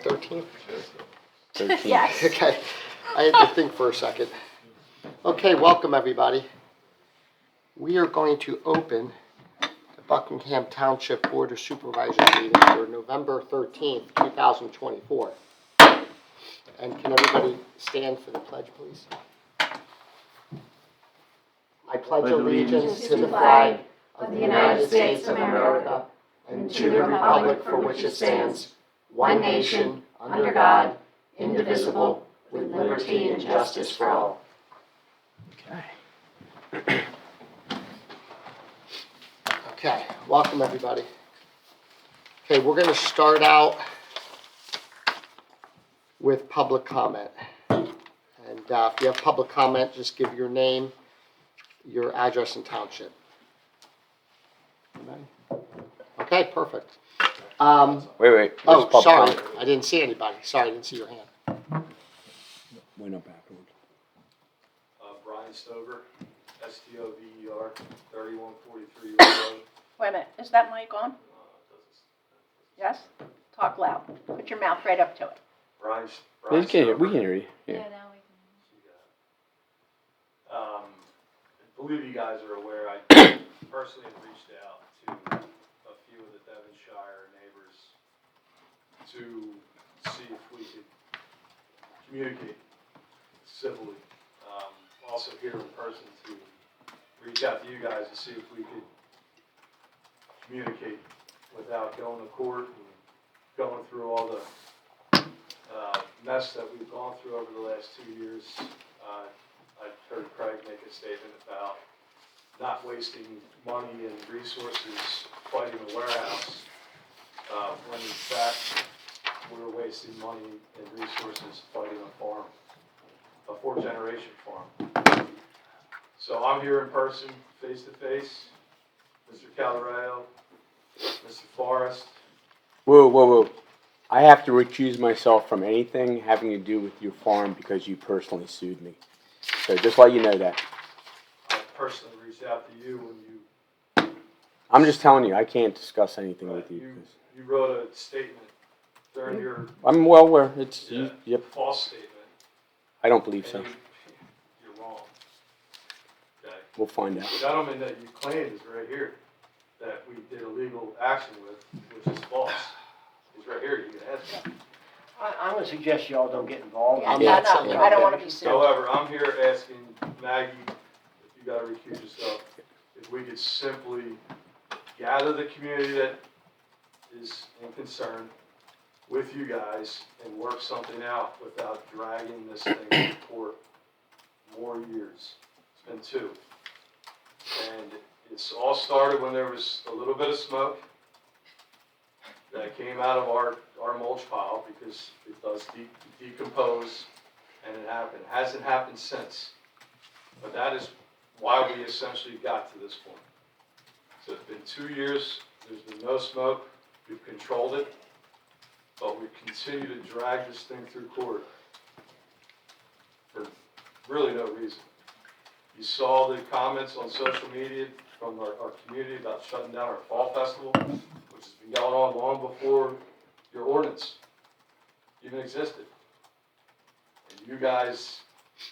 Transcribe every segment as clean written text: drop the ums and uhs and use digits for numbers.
13th? 13. Yes. Okay, I had to think for a second. Okay, welcome everybody. We are going to open the Buckingham Township Board of Supervisors meeting for November 13th, 2024. And can everybody stand for the pledge, please? I pledge allegiance to the flag of the United States of America and to the republic for which it stands, one nation, under God, indivisible, with liberty and justice for all. Okay. Okay, welcome everybody. Okay, we're going to start out with public comment. And if you have public comment, just give your name, your address, and township. Okay, perfect. Wait. Oh, Public sorry, comment. I didn't see anybody. Sorry, I didn't see your hand. Went up afterwards. Brian Stover, STOVER, 3143 Road. Wait a minute, is that mic on? Yes? Talk loud. Put your mouth right up to it. Brian We can Stover. hear you. Yeah. now we I believe you guys are aware, I personally have reached out to a few of the Devonshire neighbors to see if we could communicate civilly. Also here in person to reach out to you guys to see if we could communicate without going to court and going through all the mess that we've gone through over the last 2 years. I heard Craig make a statement about not wasting money and resources fighting a warehouse, when in fact we're wasting money and resources fighting a farm, a 4th-generation farm. So I'm here in person, face to face, Mr. Caldareo, Mr. Forrest. Whoa. I have to recuse myself from anything having to do with your farm because you personally sued me. So just let you know that. I personally reached out to you when you I'm just telling you, I can't discuss anything with you. you wrote a statement during your I'm well aware. It's yep. false statement. I don't believe so. And you're wrong. Okay. We'll find out. The gentleman that you claimed is right here, that we did illegal action with, which is false. He's right here, you can ask him. I'm going to suggest y'all don't get involved. Yeah, I'm no, not saying I don't want to be sued. However, I'm here asking Maggie, if you gotta recuse yourself, if we could simply gather the community that is in concern with you guys and work something out without dragging this thing to court more years. It's been 2. And it's all started when there was a little bit of smoke that came out of our mulch pile because it does decompose, and it happened. It hasn't happened since. But that is why we essentially got to this point. So it's been 2 years, there's been no smoke, we've controlled it, but we continue to drag this thing through court for really no reason. You saw the comments on social media from our community about shutting down our fall festival, which has been going on long before your ordinance even existed. And you guys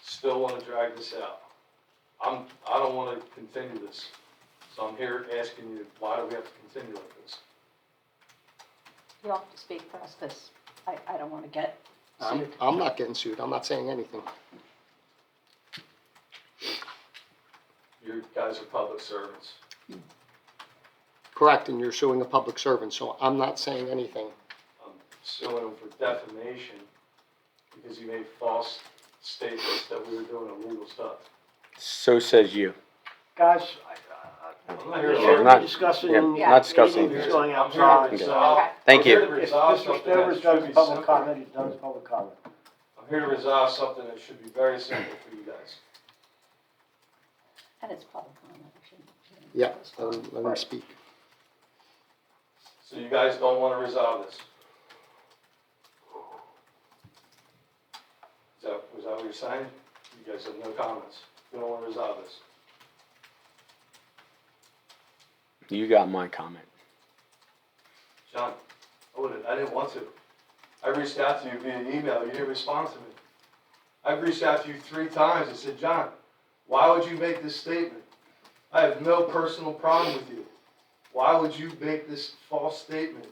still want to drag this out. I don't want to continue this. So I'm here asking you, why do we have to continue like this? You'll have to speak for us because I don't want to get sued. I'm not getting sued. I'm not saying anything. You guys are public servants. Correct, and you're suing a public servant, so I'm not saying anything. I'm suing them for defamation because you made false statements that we were doing illegal stuff. So says you. Guys, I'm I'm not here not to sure not- we're discussing. yeah, not discussing. Anything that's going I'm here to outside. resolve. Okay. Thank I'm here you. to If resolve Mr. something Stover's that done should be public simple. comment, he's done his public comment. I'm here to resolve something that should be very simple for you guys. And it's public comment. I shouldn't- Yeah, let me speak. So you guys don't want to resolve this? Was that what you're saying? You guys have no comments. You don't want to resolve this? You got my comment. John, I didn't want to. I reached out to you via email, you didn't respond to me. I've reached out to you 3 times and said, John, why would you make this statement? I have no personal problem with you. Why would you make this false statement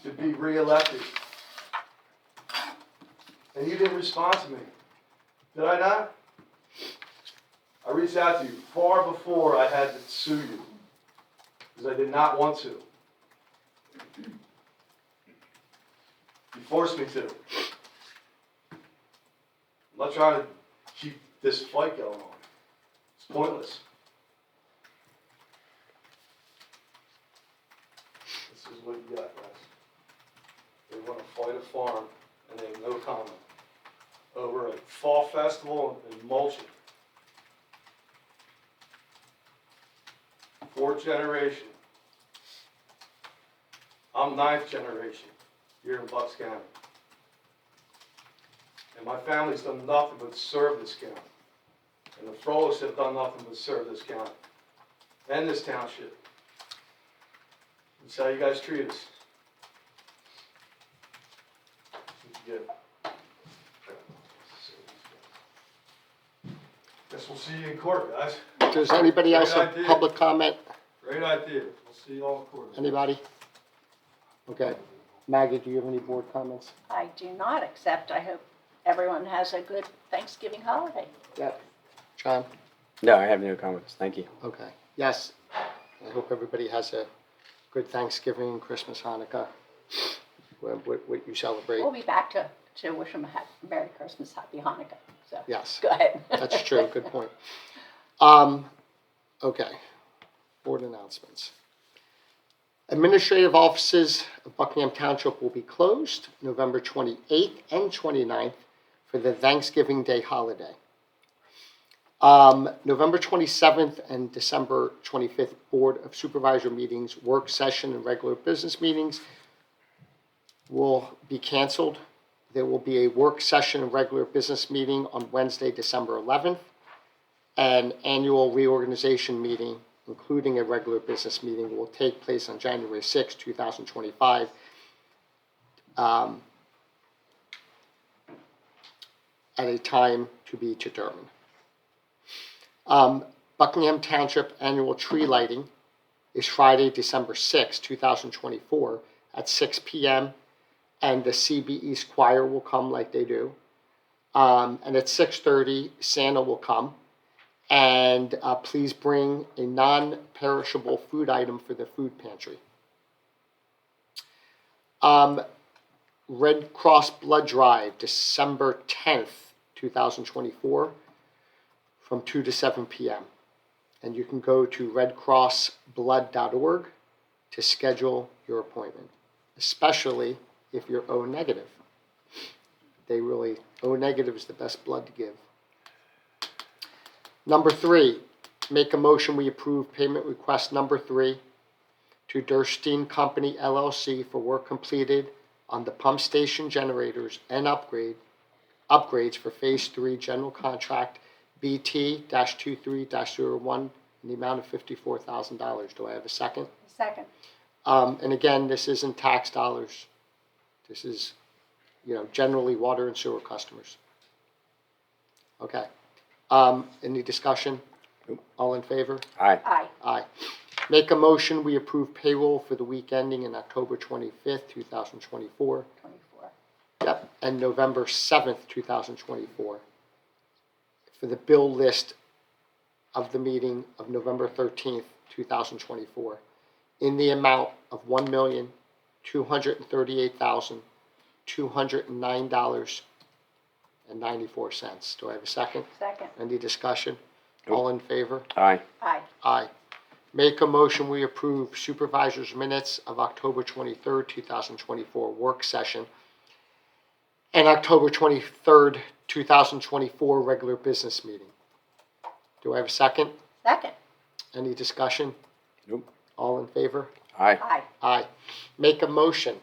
to be reelected? And you didn't respond to me. Did I not? I reached out to you far before I had to sue you, because I did not want to. You forced me to. I'm not trying to keep this fight going on. It's pointless. This is what you got, guys. They want to fight a farm, and they have no comment. Over a fall festival in mulching. 4th generation. I'm 9th generation here in Bucks County. And my family's done nothing but serve this county. And the Frolics have done nothing but serve this county. And this township. That's how you guys treat us. Good. Guess we'll see you in court, guys. Does anybody else have Great idea. public comment? Great idea. We'll see you all in court. Anybody? Okay. Maggie, do you have any board comments? I do not, except I hope everyone has a good Thanksgiving holiday. Yep. John? No, I have no comments. Thank you. Okay. Yes. I hope everybody has a good Thanksgiving, Christmas, Hanukkah, what you celebrate. We'll be back to wish them a Merry Christmas, Happy Hanukkah. So, Yes. go ahead. That's true. Good point. Okay. Board announcements. Administrative offices of Buckingham Township will be closed November 28th and 29th for the Thanksgiving Day holiday. November 27th and December 25th, Board of Supervisor meetings, work session, and regular business meetings will be canceled. There will be a work session and regular business meeting on Wednesday, December 11th, an annual reorganization meeting, including a regular business meeting, will take place on January 6, 2025. At a time to be determined. Buckingham Township annual tree lighting is Friday, December 6, 2024 at 6 p.m. and the CB East Choir will come like they do. And at 6:30, Santa will come. And please bring a non-perishable food item for the food pantry. Red Cross Blood Drive, December 10th, 2024, from 2 to 7 p.m. And you can go to redcrossblood.org to schedule your appointment, especially if you're O negative. O negative is the best blood to give. Number 3, make a motion we approve payment request number 3 to Durstein Company LLC for work completed on the pump station generators and upgrades for Phase 3 general contract BT-23-01 in the amount of $54,000. Do I have a second? Second. And again, this isn't tax dollars. This is, generally water and sewer customers. Okay. Any discussion? Nope. All in favor? Aye. Aye. Aye. Make a motion, we approve payroll for the week ending in October 25th, 2024. 24. Yep, and November 7th, 2024. For the bill list of the meeting of November 13th, 2024, in the amount of $1,238,209.94. Do I have a second? Second. Any discussion? Nope. All in favor? Aye. Aye. Aye. Make a motion, we approve supervisors' minutes of October 23rd, 2024 work session and October 23rd, 2024 regular business meeting. Do I have a second? Second. Any discussion? Nope. All in favor? Aye. Aye. Aye. Make a motion,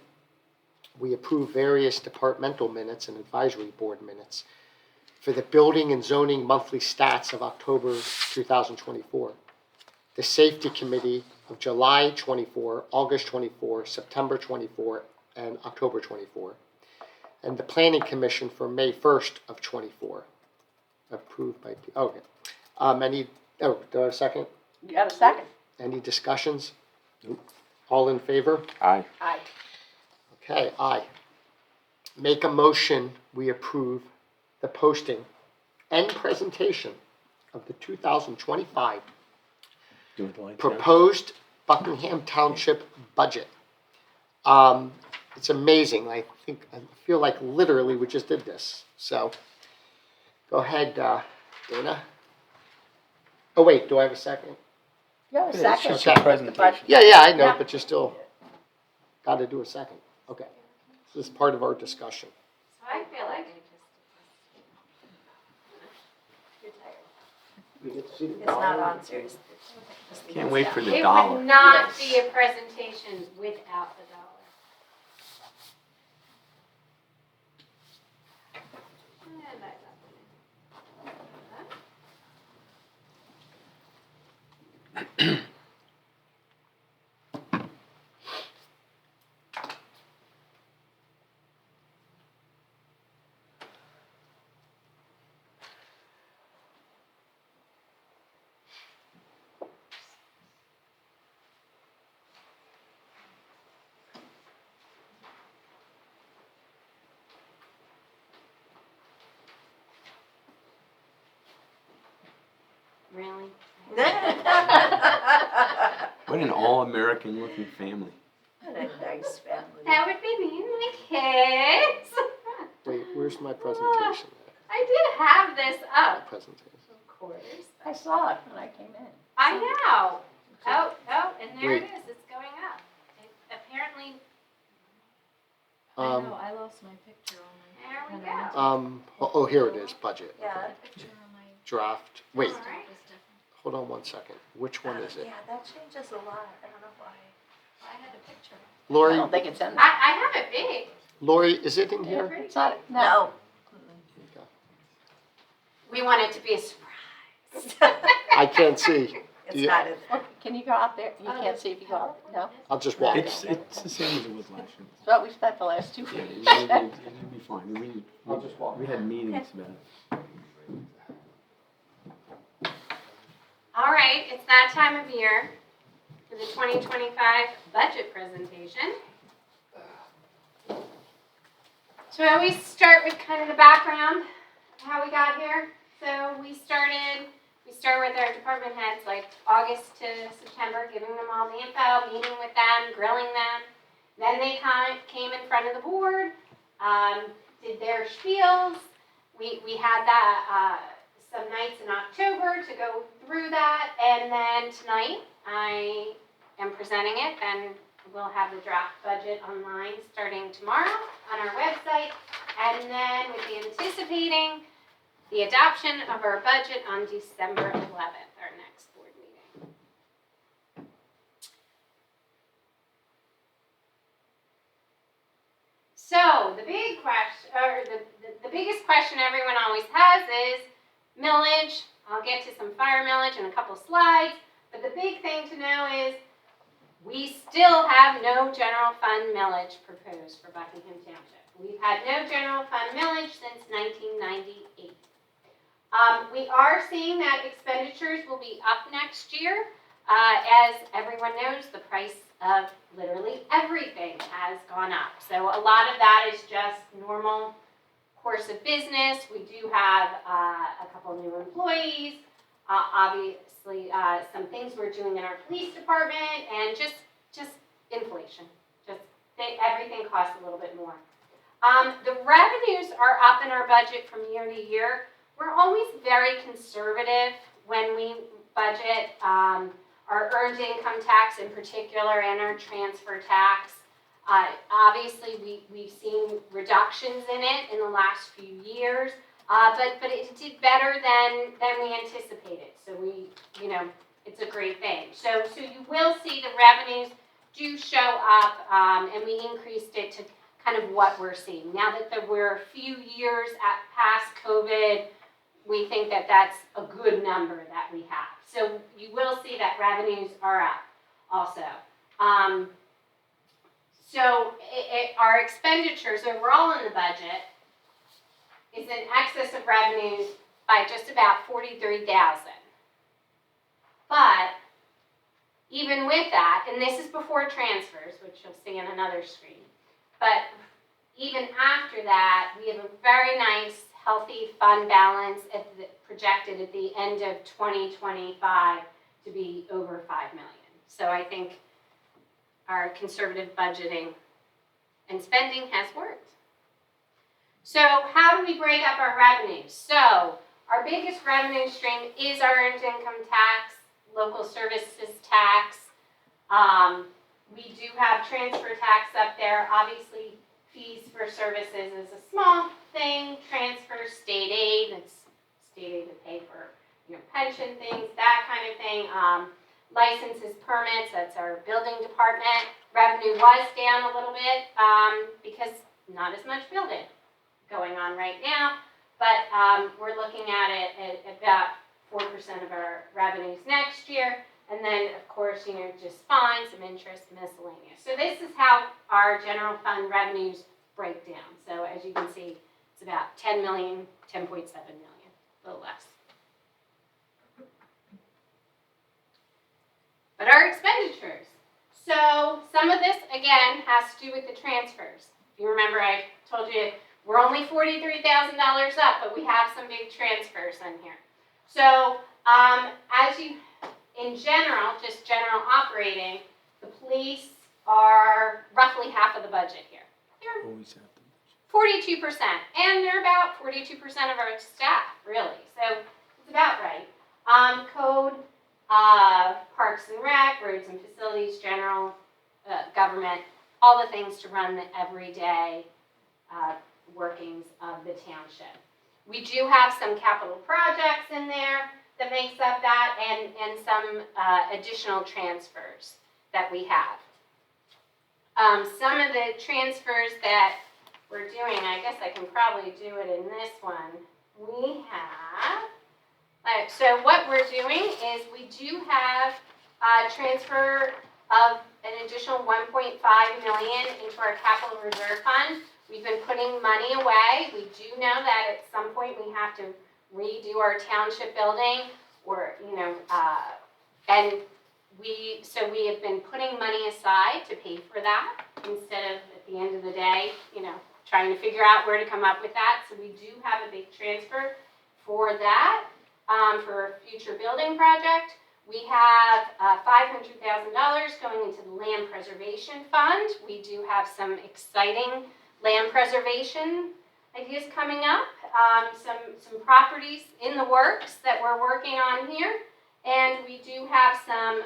we approve various departmental minutes and advisory board minutes for the building and zoning monthly stats of October 2024. The Safety Committee of July 24, August 24, September 24, and October 24. and the Planning Commission for May 1st of '24. Approved by, okay. Do I have a second? You have a second? Any discussions? Nope. All in favor? Aye. Aye. Okay, aye. Make a motion, we approve the posting and presentation of the 2025 Doing the lights now? proposed Buckingham Township budget. It's amazing. I feel like literally we just did this. So, go ahead, Dana. Oh wait, do I have a second? You have a It's second? just a The presentation. budget. Yeah, I know, Yeah. but you still got to do a second. Okay, this is part of our discussion. So I feel like We get to see the it's not dollar. on serious. Can't wait for the It dollar. would not Yes. be a presentation without the dollar. Really? What an all-American looking family. What a nice family. That would be me and my kids. Wait, where's my presentation? I did have this up, Presentation. of course. I saw it when I came in. I know. Oh, and there Wait. it is. It's going up. It apparently, I know, I lost my picture on there we my. go. Here it is, budget. Yeah, the picture on my. Draft. Wait, All right. Was different. hold on 1 second. Which one is it? Yeah, that changes a lot, I don't know why. I had a picture. I Lori, don't think it's in there. I have it big. Lori, is it in here? It's not, no. We want it to be a surprise. I can't see. It's Yeah. not in Oh, can you go out there? You can't see if you go out there? No? I'll just walk. It's the same as it was last year. That's what we spent the last 2 Yeah, weeks. it'll be fine. I'll just walk. We had meetings about it. All right, it's that time of year for the 2025 budget presentation. So I always start with kind of the background of how we got here. So we start with our department heads like August to September, giving them all the info, meeting with them, grilling them. Then they came in front of the board, did their spiels. We had that some nights in October to go through that, and then tonight I am presenting it, and we'll have the draft budget online starting tomorrow on our website, and then we'll be anticipating the adoption of our budget on December 11th, our next board meeting. So the big question, or the biggest question everyone always has is millage. I'll get to some fire millage in a couple slides, but the big thing to know is we still have no general fund millage proposed for Buckingham Township. We've had no general fund millage since 1998. We are seeing that expenditures will be up next year. As everyone knows, the price of literally everything has gone up. So a lot of that is just normal course of business. We do have a couple new employees, obviously some things we're doing in our police department, and just inflation. Everything costs a little bit more. The revenues are up in our budget from year to year. We're always very conservative when we budget our earned income tax in particular and our transfer tax. Obviously, we've seen reductions in it in the last few years, but it did better than we anticipated. So it's a great thing. So you will see the revenues do show up, and we increased it to kind of what we're seeing. Now that we're a few years past COVID, we think that that's a good number that we have. So you will see that revenues are up also. So our expenditures overall in the budget is in excess of revenues by just about 43,000. But even with that, and this is before transfers, which you'll see in another screen, but even after that, we have a very nice, healthy fund balance projected at the end of 2025 to be over 5 million. So I think our conservative budgeting and spending has worked. So how do we break up our revenues? So our biggest revenue stream is our earned income tax, local services tax. We do have transfer tax up there. Obviously, fees for services is a small thing. Transfer, state aid, it's state aid to pay for pension things, that kind of thing. Licenses, permits, that's our building department. Revenue was down a little bit because not as much building going on right now, but we're looking at it at about 4% of our revenues next year. And then, of course, just fines, some interest, miscellaneous. So this is how our general fund revenues break down. So as you can see, it's about 10 million, 10.7 million, a little less. But our expenditures. So some of this, again, has to do with the transfers. If you remember, I told you we're only $43,000 up, but we have some big transfers in here. So in general, just general operating, the police are roughly half of the budget here. They're 42%, and they're about 42% of our staff, really. So it's about right. Code, Parks and Rec, roads and facilities, general government, all the things to run the everyday workings of the township. We do have some capital projects in there that makes up that, and some additional transfers that we have. Some of the transfers that we're doing, I guess I can probably do it in this one. We have, so what we're doing is we do have a transfer of an additional 1.5 million into our capital reserve fund. We've been putting money away. We do know that at some point we have to redo our township building, or and we have been putting money aside to pay for that instead of at the end of the day, trying to figure out where to come up with that. So we do have a big transfer for that, for a future building project. We have $500,000 going into the land preservation fund. We do have some exciting land preservation ideas coming up, some properties in the works that we're working on here, and we do have some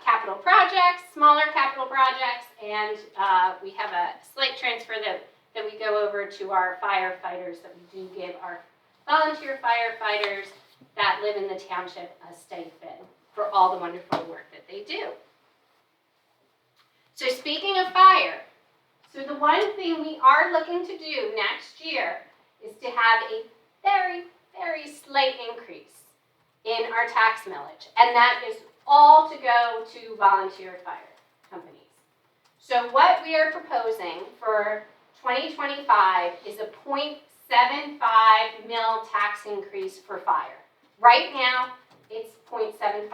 capital projects, smaller capital projects, and we have a slight transfer that we go over to our firefighters, that we do give our volunteer firefighters that live in the township a stipend for all the wonderful work that they do. So speaking of fire, so the one thing we are looking to do next year is to have a very, very slight increase in our tax millage, and that is all to go to volunteer fire companies. So what we are proposing for 2025 is a 0.75 mil tax increase for fire. Right now, it's 0.75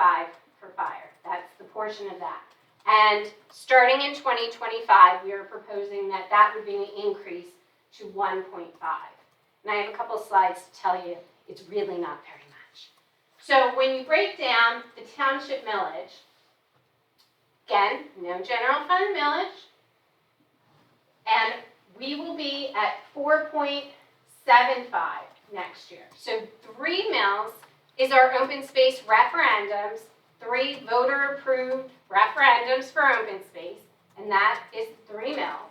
for fire. That's the portion of that. And starting in 2025, we are proposing that would be an increase to 1.5. And I have a couple slides to tell you it's really not very much. So when you break down the township millage, again, no general fund millage, and we will be at 4.75 next year. So 3 mills is our open space referendums, 3 voter-approved referendums for open space, and that is 3 mills.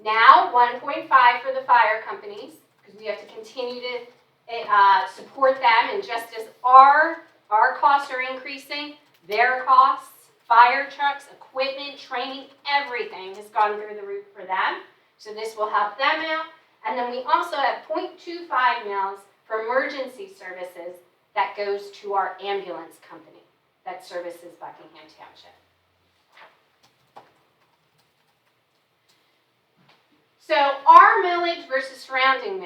Now 1.5 for the fire companies, because we have to continue to support them, and just as our costs are increasing, their costs, fire trucks, equipment, training, everything has gone through the roof for them. So this will help them out. And then we also have 0.25 mils for emergency services that goes to our ambulance company that services Buckingham Township. So our millage versus surrounding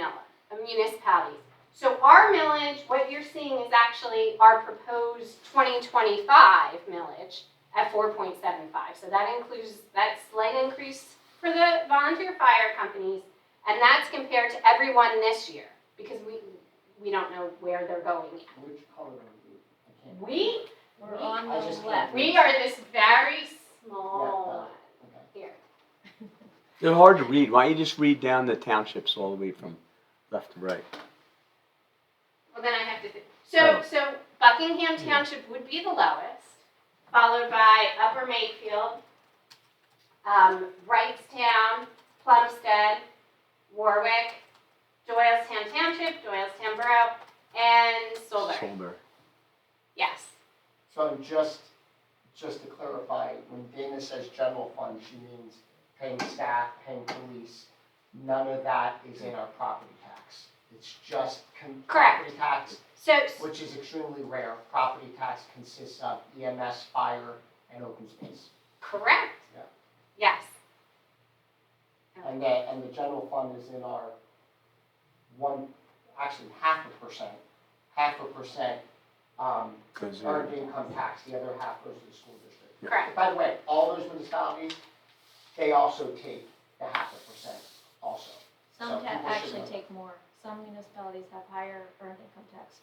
municipalities. So our millage, what you're seeing is actually our proposed 2025 millage at 4.75. So that includes that slight increase for the volunteer fire companies, and that's compared to everyone this year because we don't know where they're going yet. Which color are you? I can't. We're on I just the can't left. We are this very small Yeah, one okay. here. They're hard to read. Why don't you just read down the townships all the way from left to right? Well, then I have to think. So Buckingham Township would be the lowest, followed by Upper Mayfield, Wrightstown, Plumstead, Warwick, Doylestown Township, Doylestown Borough, and Solberg. Solberg. Yes. So just to clarify, when Dana says general fund, she means paying staff, paying police. None of that is in our property tax. It's just property tax, So which is extremely rare. Property tax consists of EMS, fire, and open space. correct. Yeah. Yes. And the general fund is in our half a percent Because earned income tax. The other half goes to the school district. Correct. By the way, all those municipalities, they also take the 0.5% also. Some So people should actually know. take more. Some municipalities have higher earned income tax.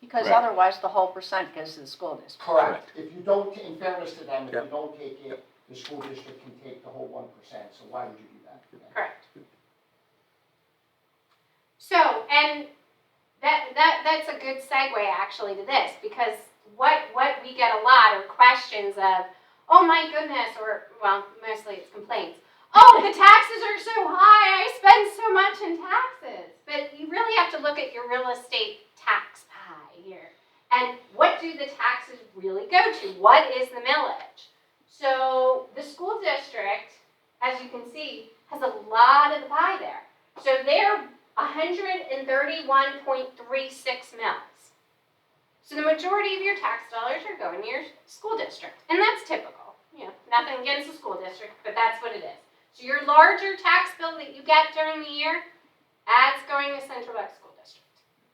Because Right. otherwise the whole percent goes to the school district. Correct. If you don't, in fairness to them, if Yep. you don't take it, the school district can take the whole 1%, so why would you do that? Correct. So, and that's a good segue actually to this, because what we get a lot are questions of, oh my goodness, or, well, mostly it's complaints. Oh, the taxes are so high, I spend so much in taxes. But you really have to look at your real estate tax pie here. And what do the taxes really go to? What is the millage? So the school district, as you can see, has a lot of the pie there. So they're 131.36 mils. So the majority of your tax dollars are going to your school district. And that's typical. You know, nothing against the school district, but that's what it is. So your larger tax bill that you get during the year, that's going to Central Bucks School District,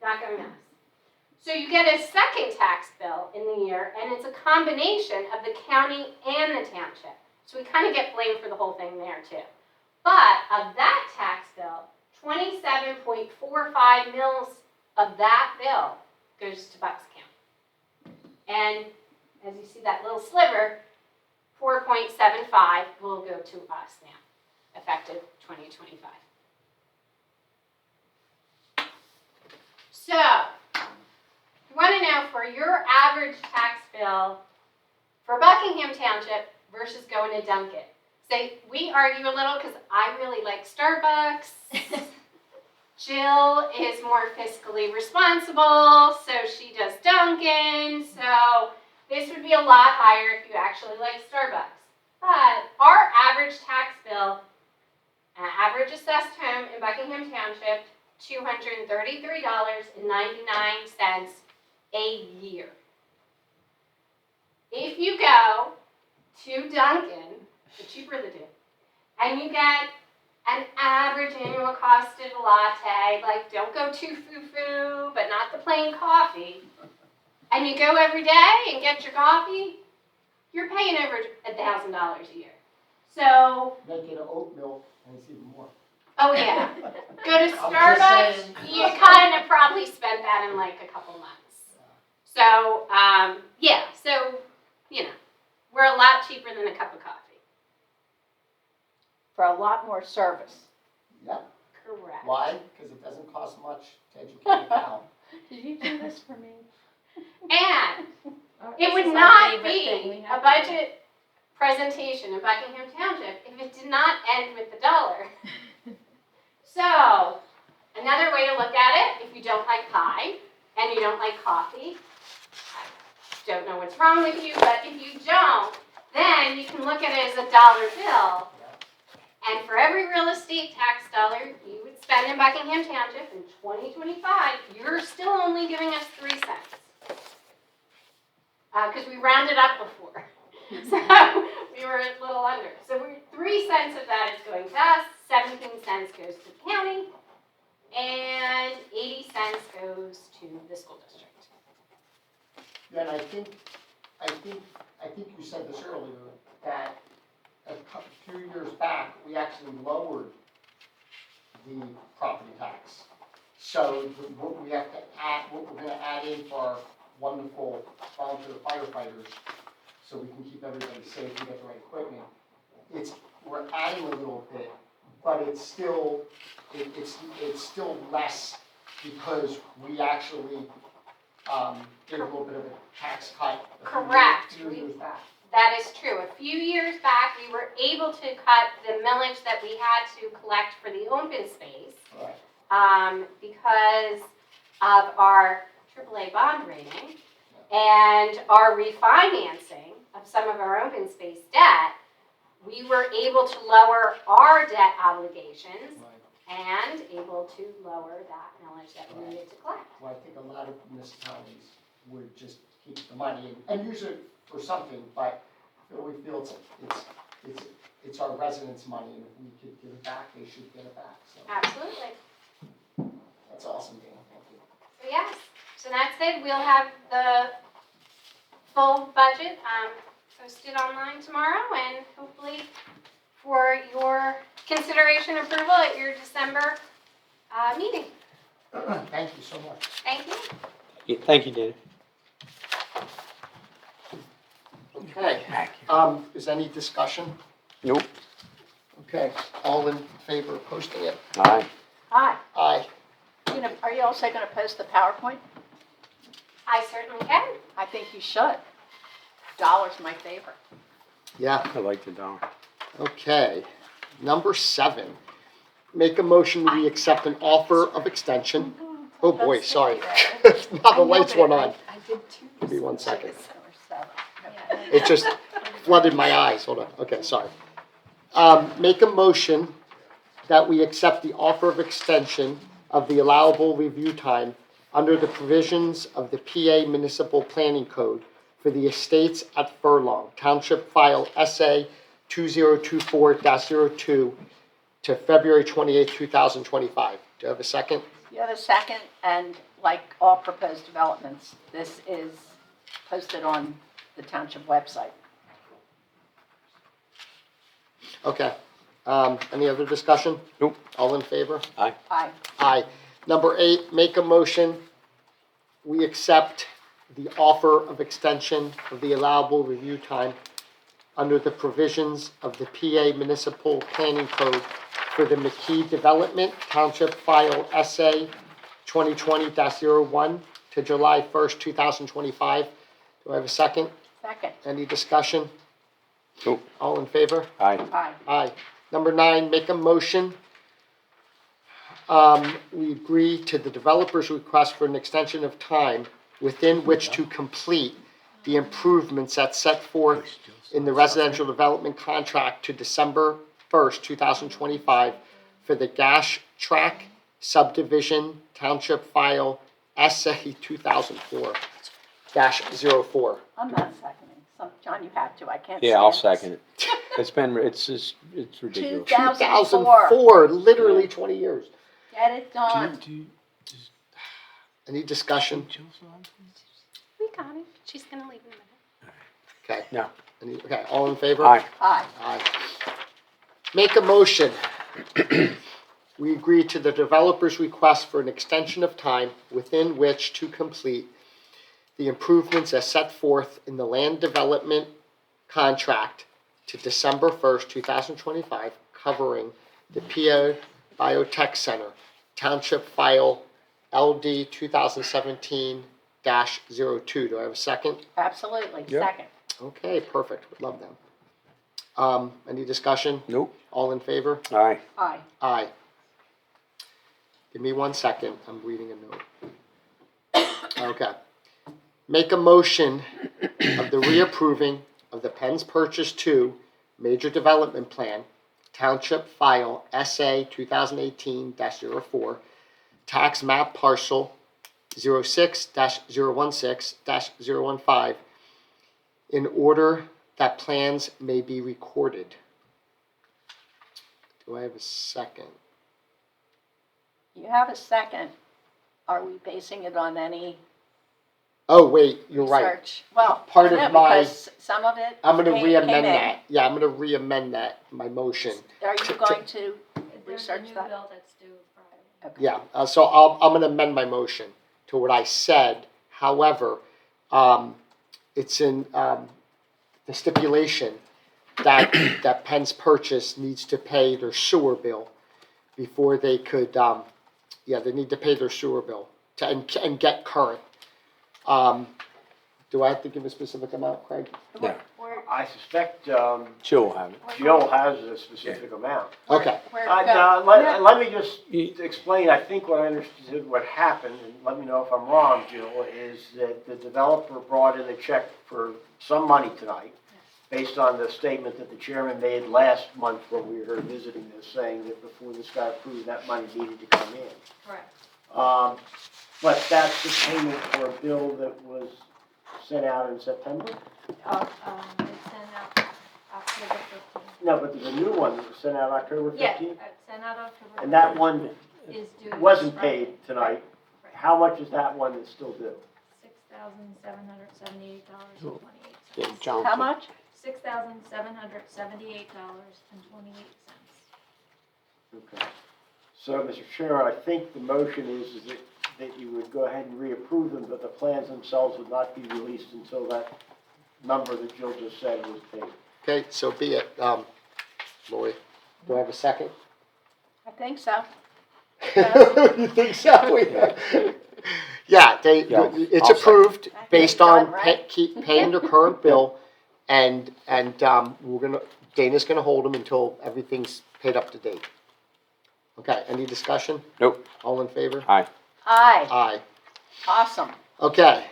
not going to us. So you get a second tax bill in the year, and it's a combination of the county and the township. So we kind of get blamed for the whole thing there too. But of that tax bill, 27.45 mils of that bill goes to Bucks County. And as you see that little sliver, 4.75 will go to us now, effective 2025. So, you want to know for your average tax bill for Buckingham Township versus going to Dunkin'. Say, we argue a little because I really like Starbucks. Jill is more fiscally responsible, so she does Dunkin'. So this would be a lot higher if you actually like Starbucks. But our average tax bill, average assessed home in Buckingham Township, $233.99 a year. If you go to Dunkin', the cheaper the two, and you get an average annual cost of a latte, like don't go too foo-foo, but not the plain coffee, and you go every day and get your coffee, you're paying over $1,000 a year. So, Make it an oat milk, and it's even more. oh yeah, go to just Starbucks, saying. you kind of probably spent that in like a couple months. So, yeah, so, you know, we're a lot cheaper than a cup of coffee. For a lot more service. Yep. Correct. Why? Because it doesn't cost much to educate a cow. Did you do this for me? And Oh, it this would is our not favorite thing we be a have to do. budget presentation in Buckingham Township if it did not end with the dollar. So, another way to look at it, if you don't like pie and you don't like coffee, I don't know what's wrong with you, but if you don't, then you can look at it as a dollar bill. And for every real estate tax dollar you would spend in Buckingham Township in 2025, you're still only giving us 3 cents. Because we rounded up before. So we were a little under. So 3 cents of that is going to us, 17 cents goes to the county, and 80 cents goes to the school district. And I think you said this earlier, that a few years back, we actually lowered the property tax. So what we have to add, what we're gonna add in for our wonderful volunteer firefighters, so we can keep everybody safe and get the right equipment, we're adding a little bit, but it's still less because we actually, did a little bit of a tax cut. Correct. A few years back. That is true. A few years back, we were able to cut the millage that we had to collect for the open space Right. because of our AAA bond rating and our refinancing of some of our open space debt. We were able to lower our debt obligations and able to lower that millage that we needed to collect. Well, I think a lot of municipalities would just keep the money and use it for something, but we feel it's our residents' money, and if we could give it back, they should get it back, so. Absolutely. That's awesome, Dan, thank you. So yes, so that's it. We'll have the full budget posted online tomorrow, and hopefully for your consideration approval at your December meeting. Thank you so much. Thank you. Yeah, thank you, Dana. Okay, is any discussion? Nope. Okay, all in favor of posting it? Aye. Hi, Aye. are you also gonna post the PowerPoint? I certainly can. I think you should. Dollar's my favorite. Yeah, I like the dollar. okay. Number 7, make a motion we accept an offer of extension. Oh boy, sorry. Now the lights went on. I did two. Give me 1 second. Or 7. It just flooded my eyes. Hold on. Okay, sorry. Make a motion that we accept the offer of extension of the allowable review time under the provisions of the PA Municipal Planning Code for the estates at Furlong, Township File SA 2024-02 to February 28, 2025. Do you have a second? You have a second, and like all proposed developments, this is posted on the township website. Okay. Any other discussion? Nope. All in favor? Aye. Aye. Aye. Number 8, make a motion, we accept the offer of extension of the allowable review time under the provisions of the PA Municipal Planning Code for the McKee Development Township File SA 2020-01 to July 1st, 2025. Do I have a second? Second. Any discussion? Nope. All in favor? Aye. Aye. Aye. Number 9, make a motion. We agree to the developer's request for an extension of time within which to complete the improvements that's set forth in the residential development contract to December 1st, 2025 for the Gash Track Subdivision Township File SA 2004-04. I'm not seconding. John, you have to. I can't. Yeah, I'll stand second it. It's ridiculous. 2004, literally 20 years. Get it done. Any discussion? We got it. She's gonna leave in a minute. Okay. No. Okay, all in favor? Aye. Aye. Aye. Make a motion. We agree to the developer's request for an extension of time within which to complete the improvements as set forth in the land development contract to December 1st, 2025, covering the PA Biotech Center, Township File LD 2017-02. Do I have a second? Absolutely. Yeah. Second. Okay, perfect. Would love them. Any discussion? Nope. All in favor? Aye. Aye. Aye. Give me 1 second. I'm reading a note. Okay. Make a motion of the reapproving of the Penn's Purchase 2 Major Development Plan, Township File SA 2018-04, Tax Map Parcel 06-016-015, in order that plans may be recorded. Do I have a second? You have a second. Are we basing it on any Oh, wait, you're right. research? Well, Part I don't of know, my- because some of it I'm gonna came re-amend in. that. Yeah, I'm gonna re-amend that, my motion. Are you going to, There's a Research new that. bill that's due Friday. Yeah, so I'm gonna amend my motion to what I said. However, it's in, the stipulation that, that Penn's Purchase needs to pay their sewer bill before they could, they need to pay their sewer bill to, and get current. Do I have to give a specific amount, Craig? Yeah. I suspect Jill will have it. Jill has a specific amount. Okay, Now, let me just explain, I think what I understood what happened, and let me know if I'm wrong, Jill, is that the developer brought in a check for some money tonight, based on the statement that the chairman made last month when we were visiting this, saying that before this got approved, that money needed to come in. Correct. But that's the payment for a bill that was sent out in September? It's sent out October 15th. No, but there's a new one that was sent out October 15th? Yeah, it's sent out October 15th. And that one Is due. wasn't Friday. paid tonight. Right. How much is that one that's still due? $6,778.28. Yeah, John. how much? $6,778.28. Okay. So, Mr. Chair, I think the motion is that you would go ahead and reapprove them, but the plans themselves would not be released until that number that Jill just said was paid. okay, so be it. Lori, do I have a second? I think so. You think so? Yeah, Yeah, it's I'll second. approved based on Done, right? keep paying their current bill, and Dana's gonna hold them until everything's paid up to date. Okay, any discussion? Nope. All in favor? Aye. Aye, Aye. awesome. Okay.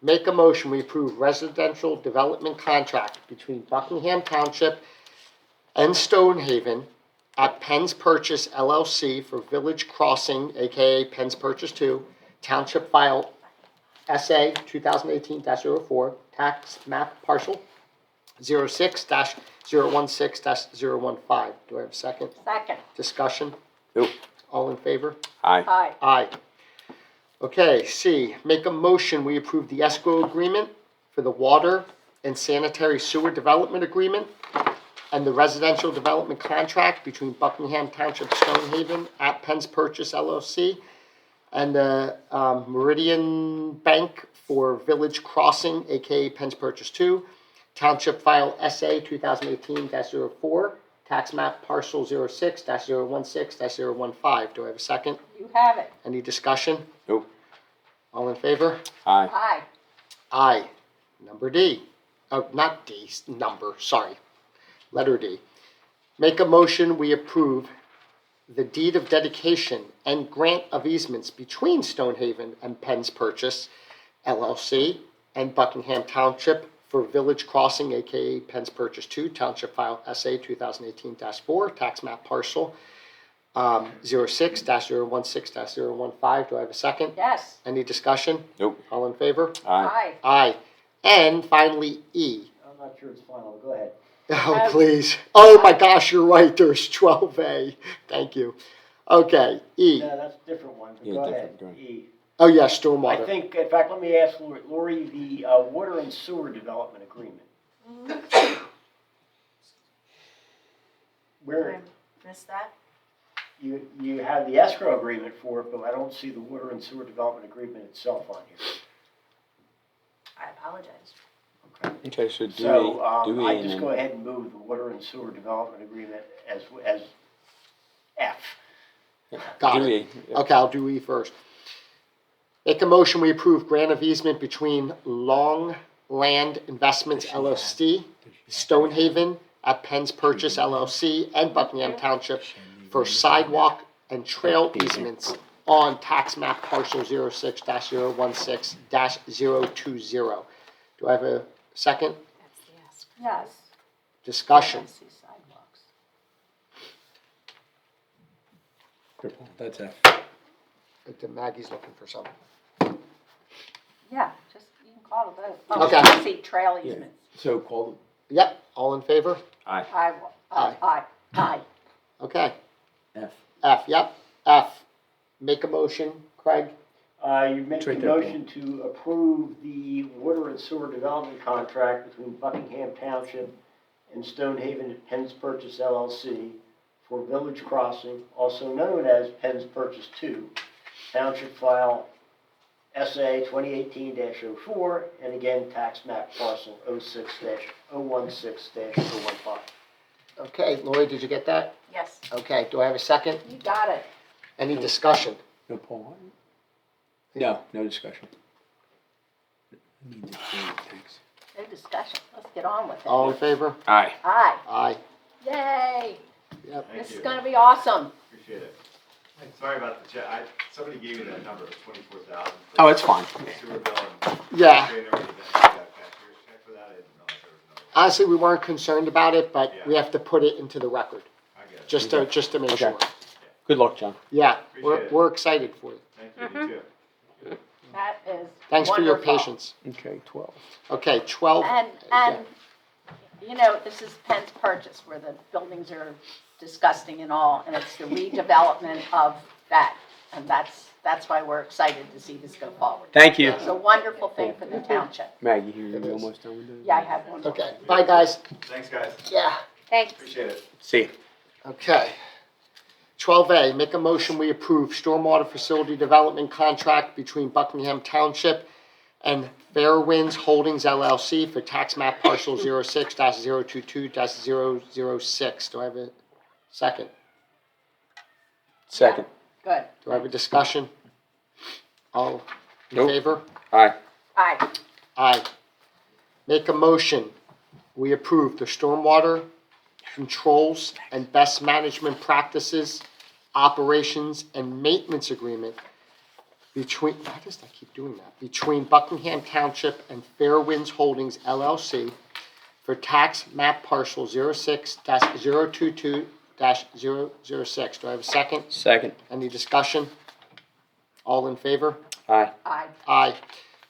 Make a motion, we approve residential development contract between Buckingham Township and Stonehaven at Penn's Purchase LLC for Village Crossing, AKA Penn's Purchase 2, Township File SA 2018-04, Tax Map Parcel 06-016-015. Do I have a second? Second, Discussion? Nope. All in favor? Aye. aye. Aye. Okay, C, make a motion, we approve the escrow agreement for the water and sanitary sewer development agreement and the residential development contract between Buckingham Township Stonehaven at Penn's Purchase LLC and the Meridian Bank for Village Crossing, AKA Penn's Purchase 2, Township File SA 2018-04, Tax Map Parcel 06-016-015. Do I have a second? You have it. Any discussion? Nope. All in favor? Aye. Aye. Aye. Number D. Oh, not D, number, sorry. Letter D. Make a motion, we approve the deed of dedication and grant of easements between Stonehaven and Penn's Purchase, LLC, and Buckingham Township for Village Crossing, AKA Penn's Purchase 2, Township File SA 2018-4, Tax Map Parcel 06-016-015. Do I have a second? Yes. Any discussion? Nope. All in favor? Aye. Aye. Aye. And finally, E. I'm not sure it's final, go ahead. Oh, please. Oh, my gosh, you're right. There's 12A. Thank you. Okay, E. No, that's a different one, but Yeah, go different, ahead. go ahead. E. Oh, yeah, I stormwater. think, in fact, let me ask Lori, the water and sewer development agreement. Where, Missed that? you have the escrow agreement for it, but I don't see the water and sewer development agreement itself on here. I apologize. Okay, so So, do I we, just go ahead and move the water and sewer development agreement as F. Got do it. we, Okay, I'll do E first. Make a motion, we approve grant of easement between Long Land Investments LLC, Stonehaven at Penn's Purchase LLC, and Buckingham Township for sidewalk and trail easements on tax map parcel 06-016-020. Do I have a second? That's the ask. Yes. Discussion. I see sidewalks. that's F. Maggie's looking for something. Yeah, just, you can call it both. Okay. I see trail easements. So call Yep, all in favor? Aye. Aye. Okay, F. F, yep, F. Make a motion, Craig? You make It's a right there, motion to approve the water and sewer development contract between Buckingham Township and Stonehaven Penn's Purchase LLC for Village Crossing, also known as Penn's Purchase 2, Township File SA 2018-04, and again, tax map parcel 06-016-015. Okay, Lori, did you get that? Yes, Okay, do I have a second? you got it. Any discussion? No, Paul? No, no discussion. Thanks. No discussion. Let's get on with it. All in favor? Aye. Aye. Aye. Yay. Yep. This is gonna be awesome. Appreciate it. Sorry about the check, somebody gave me that number, it was 24,000. Oh, it's fine. Sewer bill and. Yeah. and everything. I got a cashier's check for that, I didn't realize there was another. Honestly, we weren't concerned about it, but we have to put it into the record, I get it. just to make Okay. sure. Good luck, John. Yeah, Appreciate it. we're excited for you. Thank you, you too. That is Thanks for your wonderful. patience. Okay, 12. Okay, 12. And, you know, this is Penn's Purchase, where the buildings are disgusting and all, and it's the redevelopment of that. And that's why we're excited to see this go forward. Thank you. It's a wonderful thing for the township. Maggie, you're It is. almost done with this? Yeah, I have one more. Okay, bye, guys. Thanks, guys, Yeah. Thanks. appreciate it. See you. Okay. 12A, make a motion we approve stormwater facility development contract between Buckingham Township and Fairwinds Holdings LLC for tax map parcel 06-022-006. Do I have a second? Second. Good. Do I have a discussion? All in Nope. favor? Aye. Aye. Aye. Make a motion, we approve the stormwater controls and best management practices, operations, and maintenance agreement between, why does that keep doing that? Between Buckingham Township and Fairwinds Holdings LLC for tax map parcel 06-022-006. Do I have a second? Second. Any discussion? All in favor? Aye. Aye. Aye.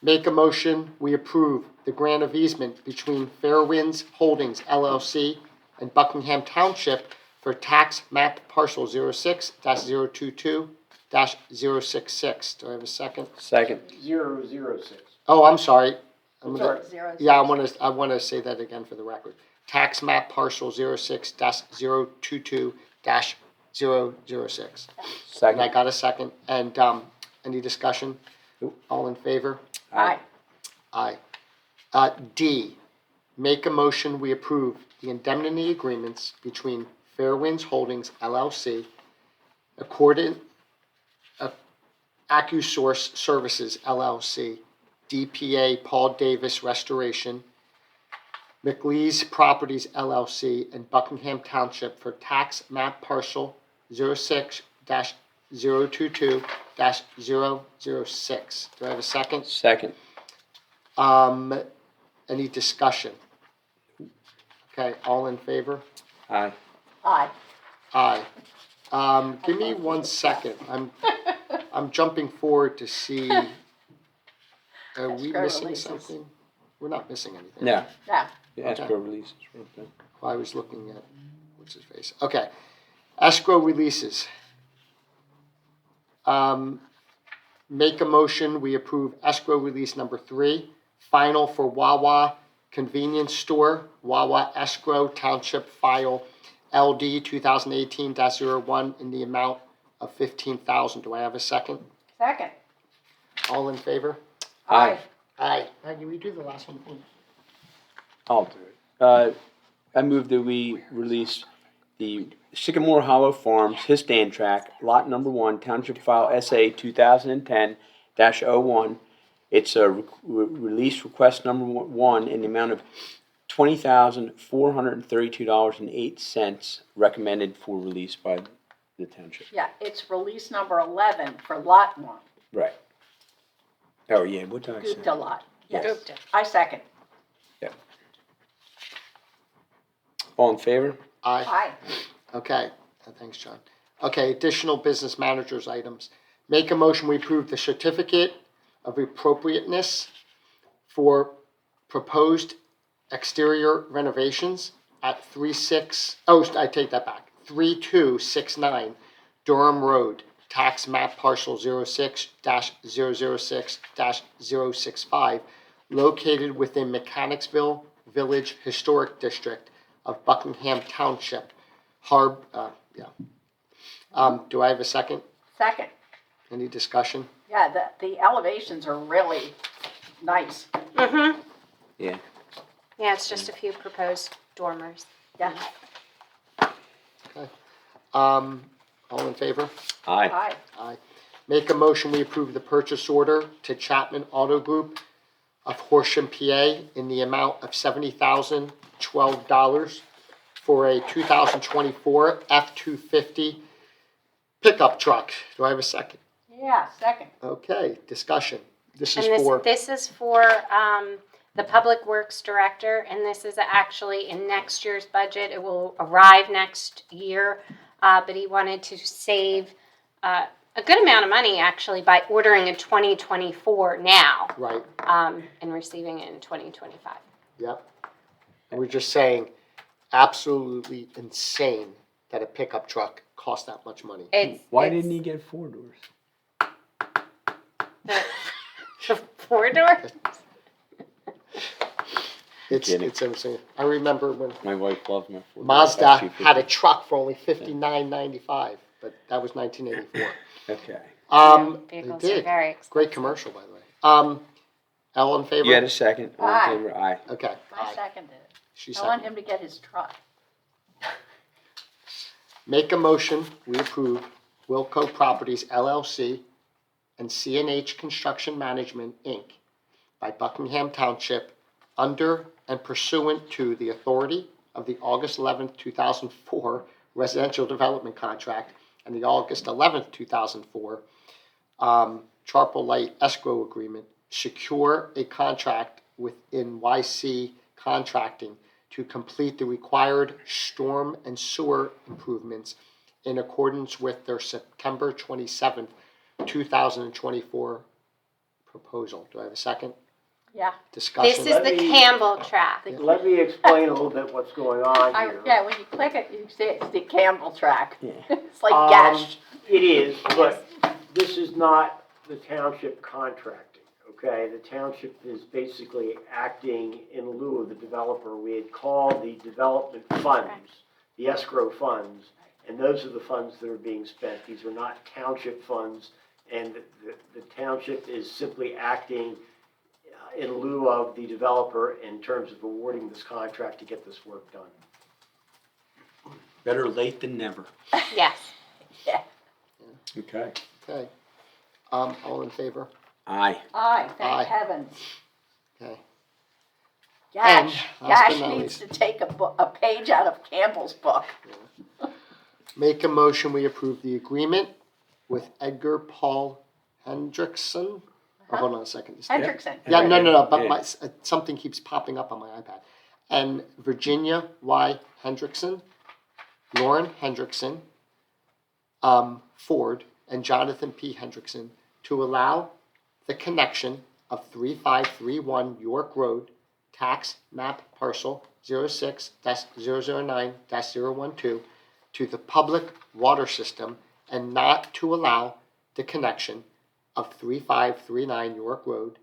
Make a motion, we approve the grant of easement between Fairwinds Holdings LLC and Buckingham Township for tax map parcel 06-022-066. Do I have a second? Second. 006. Oh, I'm sorry. I'm That's gonna- all right. Zero. Yeah, I wanna say that again for the record. Tax map parcel 06-022-006. And I Second. got a second. And, any discussion? Nope. All in favor? Aye. Aye. D, make a motion, we approve the indemnity agreements between Fairwinds Holdings LLC, AccuSource Services LLC, DPA Paul Davis Restoration, McLeese Properties LLC, and Buckingham Township for tax map parcel 06-022-006. Do I have a second? Second. Any discussion? Okay, all in favor? Aye. Aye. Aye. Give me 1 second. I'm jumping forward to see. Are we Escrow missing releases. something? We're not missing anything. No. No. The escrow releases. Right there. I was looking at, what's his face? Okay. Escrow releases. Make a motion, we approve escrow release number 3, final for Wawa Convenience Store, Wawa Escrow Township File LD 2018-01 in the amount of $15,000. Do I have a second? Second. All in favor? Aye. Aye. Maggie, will you do the last one, please? I'll do it. I move that we release the Sycamore Hollow Farms, his stand track, lot number 1, Township File SA 2010-01. It's a release request number 1 in the amount of $20,432.08, recommended for release by the township. Yeah, it's release number 11 for lot 1, Right. Oh, yeah, what did I say? Gupta lot. Yes. Gupta. I second. All in favor? Aye. Aye. Okay, thanks, John. Okay, additional business managers items. Make a motion, we approve the certificate of appropriateness for proposed exterior renovations at I take that back. 3269 Durham Road, tax map parcel 06-006-065, located within Mechanicsville Village Historic District of Buckingham Township. Do I have a second? Second. Any discussion? Yeah, the elevations are really nice. Mm-hmm. Yeah. Yeah, it's just a few proposed dormers. Yeah. All in favor? Aye. Aye. Aye. Make a motion, we approve the purchase order to Chapman Auto Group of Horsham, PA, in the amount of $70,012 for a 2024 F-250 pickup truck. Do I have a second? Yeah, second. Okay, discussion. This is And for, this is for the Public Works Director, and this is actually in next year's budget. It will arrive next year, but he wanted to save a good amount of money, actually, by ordering in 2024 now right, and receiving it in 2025. yep. And we're just saying, absolutely insane that a pickup truck costs that much money. Why didn't he get 4 doors? The 4-door? It's insane. I remember when My wife loves my 4 Mazda had a truck for only $59.95, but that was 1984. Okay. Vehicles They are did. very expensive. Great commercial, by the way. All in favor? You had a second? All Aye. in favor? Aye. Okay. I Aye. seconded it. She I want seconded. him to get his truck. Make a motion, we approve Wilco Properties LLC and CNH Construction Management, Inc. by Buckingham Township under and pursuant to the authority of the August 11th, 2004 residential development contract and the August 11th, 2004 Charpel Light escrow agreement, secure a contract within YC Contracting to complete the required storm and sewer improvements in accordance with their September 27th, 2024 proposal. Do I have a second? Yeah. Discussion? This is the Campbell track. Let me explain a little bit what's going on here. Yeah, when you click it, you see it's the Campbell track. Yeah. It's like gash. It is, but this is not the township contracting, okay? The township is basically acting in lieu of the developer. We had called the development funds, the escrow funds, and those are the funds that are being spent. These are not township funds, and the township is simply acting in lieu of the developer in terms of awarding this contract to get this work done. Better late than never. Yes. Okay. Okay. All in favor? Aye. Aye, Aye. thank heavens. Okay. Gash, And last but Gash not needs least. to take a page out of Campbell's book. Make a motion, we approve the agreement with Edgar Paul Hendrickson. Oh, hold on a second. Hendrickson. Yeah, no, but Yeah. something keeps popping up on my iPad. And Virginia Y. Hendrickson, Lauren Hendrickson, Ford, and Jonathan P. Hendrickson to allow the connection of 3531 York Road, tax map parcel 06-009-012 to the public water system and not to allow the connection of 3539 York Road,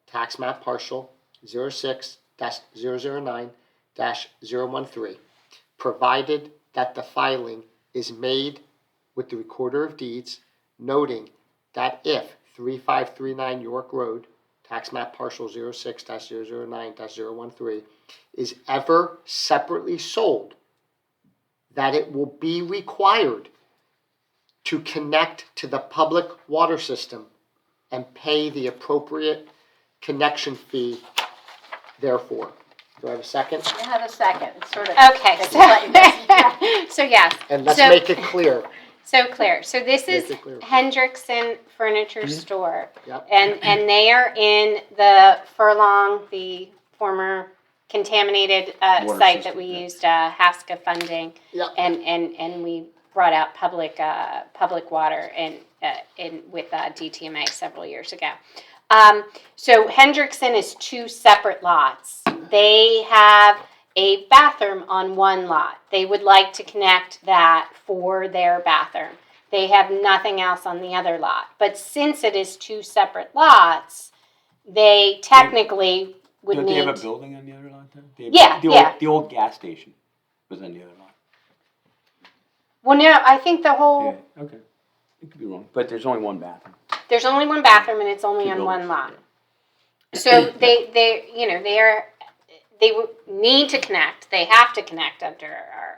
tax map parcel 06-009-013, provided that the filing is made with the Recorder of Deeds, noting that if 3539 York Road, tax map parcel 06-009-013, is ever separately sold, that it will be required to connect to the public water system and pay the appropriate connection fee therefore. Do I have a second? You have a second, it's sort of. Okay, it's like this. so yes. And let's So- make it clear. So clear. So this Make is it clear. Hendrickson Furniture Store. Yep. And they are in the Furlong, the former contaminated Water site system, that we yeah. used HASCA funding. Yep. And we brought out public water and with DTMA several years ago. So Hendrickson is 2 separate lots. They have a bathroom on one lot. They would like to connect that for their bathroom. They have nothing else on the other lot. But since it is two separate lots, they technically would Don't they have a need, building on the other lot then? They have- Yeah, the yeah. Old, the old gas station was on the other lot. well, no, I think the whole, Yeah, okay. I could be wrong, but there's only one bathroom. there's only one bathroom and it's only Two on one buildings, lot. So they, you know, they would need to connect, they have to connect under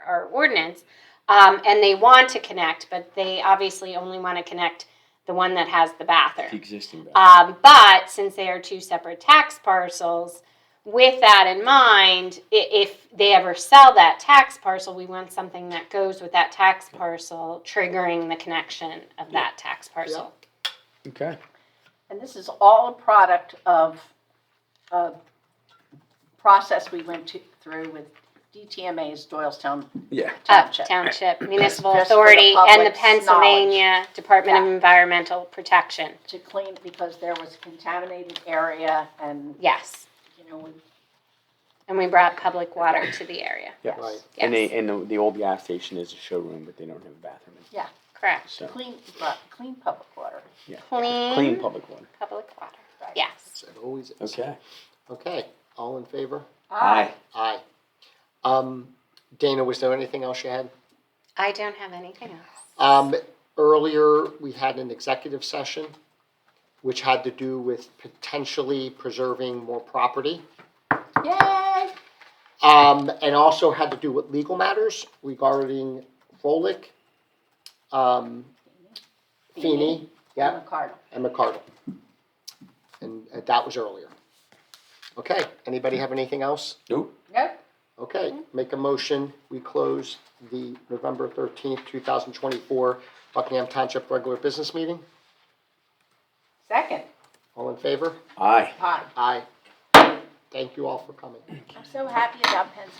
our ordinance, and they want to connect, but they obviously only want to connect the one that has the The bathroom. existing bathroom. But since they are two separate tax parcels, with that in mind, if they ever sell that tax parcel, we want something that goes with that tax parcel, triggering the connection of that tax parcel. Okay. And this is all a product of a process we went through with DTMA's Doylestown Yeah. Township. Township, Municipal Just for the Authority, and the public's Pennsylvania Department of Yeah. Environmental Protection. To clean, because there was a contaminated area and, Yes, you know, and we brought public water to the area. Yeah. Right. And Yes, the old gas station is a showroom, but they don't have a bathroom. correct. So clean public water. clean public water. Public water, Right. yes. It always is. Okay. Okay, all in favor? Aye. Aye. Dana, was there anything else you had? I don't have anything else. Earlier, we had an executive session, which had to do with potentially preserving more property. Yay! And also had to do with legal matters regarding Froelich, Feeney, yeah, McCardle. and McCardle. And that was earlier. Okay, anybody have anything else? Nope. Nope. Okay, make a motion, we close the November 13th, 2024 Buckingham Township regular business meeting. Second. All in favor? Aye. Hi. Aye. Thank you all for coming. I'm so happy about Penn's